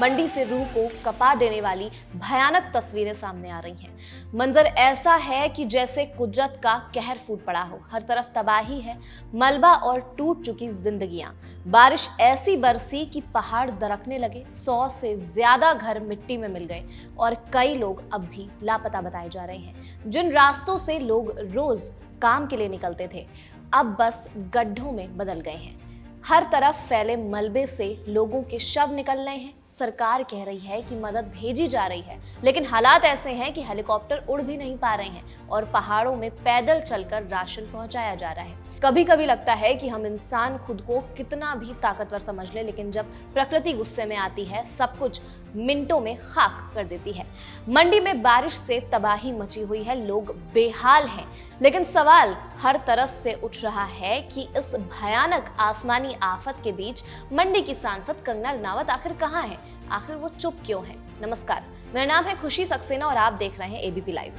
मंडी से रूह को कपा देने वाली भयानक तस्वीरें सामने आ रही हैं। मंजर ऐसा है कि जैसे कुदरत का कहर फूट पड़ा हो। हर तरफ तबाही है, मलबा और टूट चुकी जिंदगियां। बारिश ऐसी बरसी कि पहाड़ दरकने लगे, 100 से ज्यादा घर मिट्टी में मिल गए और कई लोग अब भी लापता बताए जा रहे हैं। जिन रास्तों से लोग रोज काम के लिए निकलते थे, अब बस गड्ढों में बदल गए हैं। हर तरफ फैले मलबे से लोगों के शव निकल रहे हैं। सरकार कह रही है कि मदद भेजी जा रही है, लेकिन हालात ऐसे हैं कि हेलीकॉप्टर उड़ भी नहीं पा रहे हैं और पहाड़ों में पैदल चलकर राशन पहुंचाया जा रहा है। कभी कभी लगता है कि हम इंसान खुद को कितना भी ताकतवर समझ ले, लेकिन जब प्रकृति गुस्से में आती है, सब कुछ मिनटों में खाक कर देती है। मंडी में बारिश से तबाही मची हुई है, लोग बेहाल हैं, लेकिन सवाल हर तरफ से उठ रहा है कि इस भयानक आसमानी आफत के बीच मंडी की सांसद कंगना रनावत आखिर कहां है? आखिर वो चुप क्यों है? नमस्कार, मेरा नाम है खुशी सक्सेना और आप देख रहे हैं एबीपी लाइव।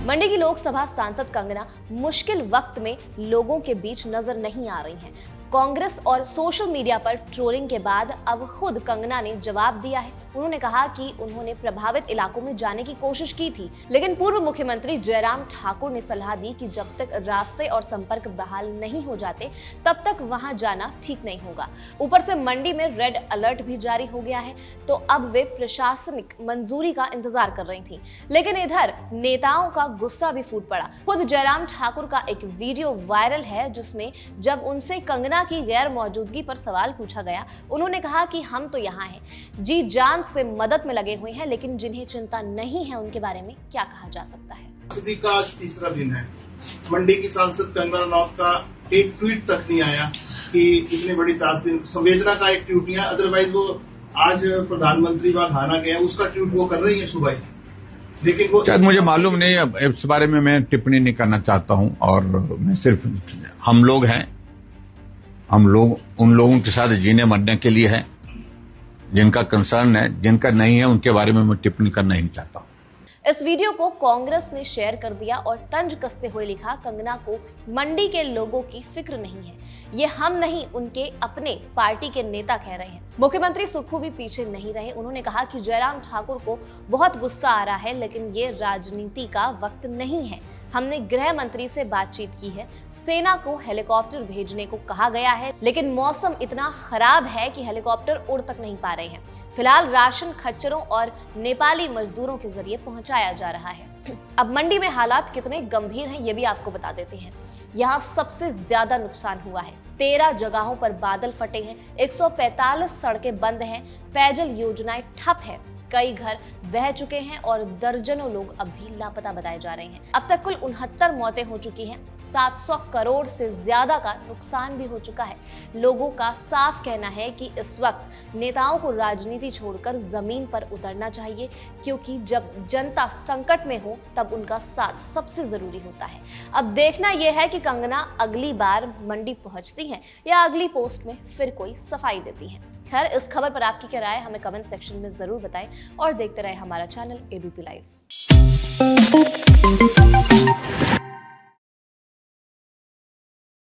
मंडी की लोकसभा सांसद कंगना मुश्किल वक्त में लोगों के बीच नजर नहीं आ रही हैं। कांग्रेस और सोशल मीडिया पर ट्रोलिंग के बाद अब खुद कंगना ने जवाब दिया है। उन्होंने कहा कि उन्होंने प्रभावित इलाकों में जाने की कोशिश की थी, लेकिन पूर्व मुख्यमंत्री जयराम ठाकुर ने सलाह दी कि जब तक रास्ते और संपर्क बहाल नहीं हो जाते, तब तक वहां जाना ठीक नहीं होगा। ऊपर से मंडी में रेड अलर्ट भी जारी हो गया है, तो अब वे प्रशासनिक मंजूरी का इंतजार कर रही थी। लेकिन इधर नेताओं का गुस्सा भी फूट पड़ा। खुद जयराम ठाकुर का एक वीडियो वायरल है, जिसमें जब उनसे कंगना की गैर मौजूदगी पर सवाल पूछा गया, उन्होंने कहा कि हम तो यहाँ हैं, जी जान से मदद में लगे हुए हैं, लेकिन जिन्हें चिंता नहीं है उनके बारे में क्या कहा जा सकता है। त्रासदी का आज तीसरा दिन है। मंडी की सांसद कंगना रनावत का एक ट्वीट तक नहीं आया कि इतनी बड़ी त्रासदी, संवेदना का एक ट्वीट नहीं आया। अदरवाइज वो आज प्रधानमंत्री वहां घाना गए, उसका ट्वीट वो कर रही है सुबह ही, लेकिन वो शायद मुझे मालूम नहीं। अब इस बारे में मैं टिप्पणी नहीं करना चाहता हूं, और मैं सिर्फ हम लोग हैं, हम लोग उन लोगों के साथ जीने मरने के लिए हैं जिनका कंसर्न है, जिनका नहीं है उनके बारे में मैं टिप्पणी करना ही नहीं चाहता हूं। इस वीडियो को कांग्रेस ने शेयर कर दिया और तंज कसते हुए लिखा, कंगना को मंडी के लोगों की फिक्र नहीं है, ये हम नहीं उनके अपने पार्टी के नेता कह रहे हैं। मुख्यमंत्री सुक्खू भी पीछे नहीं रहे। उन्होंने कहा कि जयराम ठाकुर को बहुत गुस्सा आ रहा है, लेकिन ये राजनीति का वक्त नहीं है। हमने गृह मंत्री से बातचीत की है, सेना को हेलीकॉप्टर भेजने को कहा गया है, लेकिन मौसम इतना खराब है कि हेलीकॉप्टर उड़ तक नहीं पा रहे हैं। फिलहाल राशन खच्चरों और नेपाली मजदूरों के जरिए पहुंचाया जा रहा है। अब मंडी में हालात कितने गंभीर हैं ये भी आपको बता देते हैं। यहाँ सबसे ज्यादा नुकसान हुआ है। 13 जगहों पर बादल फटे हैं, 145 सड़कें बंद हैं, पेयजल योजनाएं ठप है, कई घर बह चुके हैं और दर्जनों लोग अब भी लापता बताए जा रहे हैं। अब तक कुल 69 मौतें हो चुकी हैं, 700 करोड़ से ज्यादा का नुकसान भी हो चुका है। लोगों का साफ कहना है कि इस वक्त नेताओं को राजनीति छोड़कर जमीन पर उतरना चाहिए, क्योंकि जब जनता संकट में हो तब उनका साथ सबसे जरूरी होता है। अब देखना यह है कि कंगना अगली बार मंडी पहुंचती हैं या अगली पोस्ट में फिर कोई सफाई देती हैं। खैर, इस खबर पर आपकी क्या राय है हमें कमेंट सेक्शन में जरूर बताएं और देखते रहें हमारा चैनल एबीपी लाइव।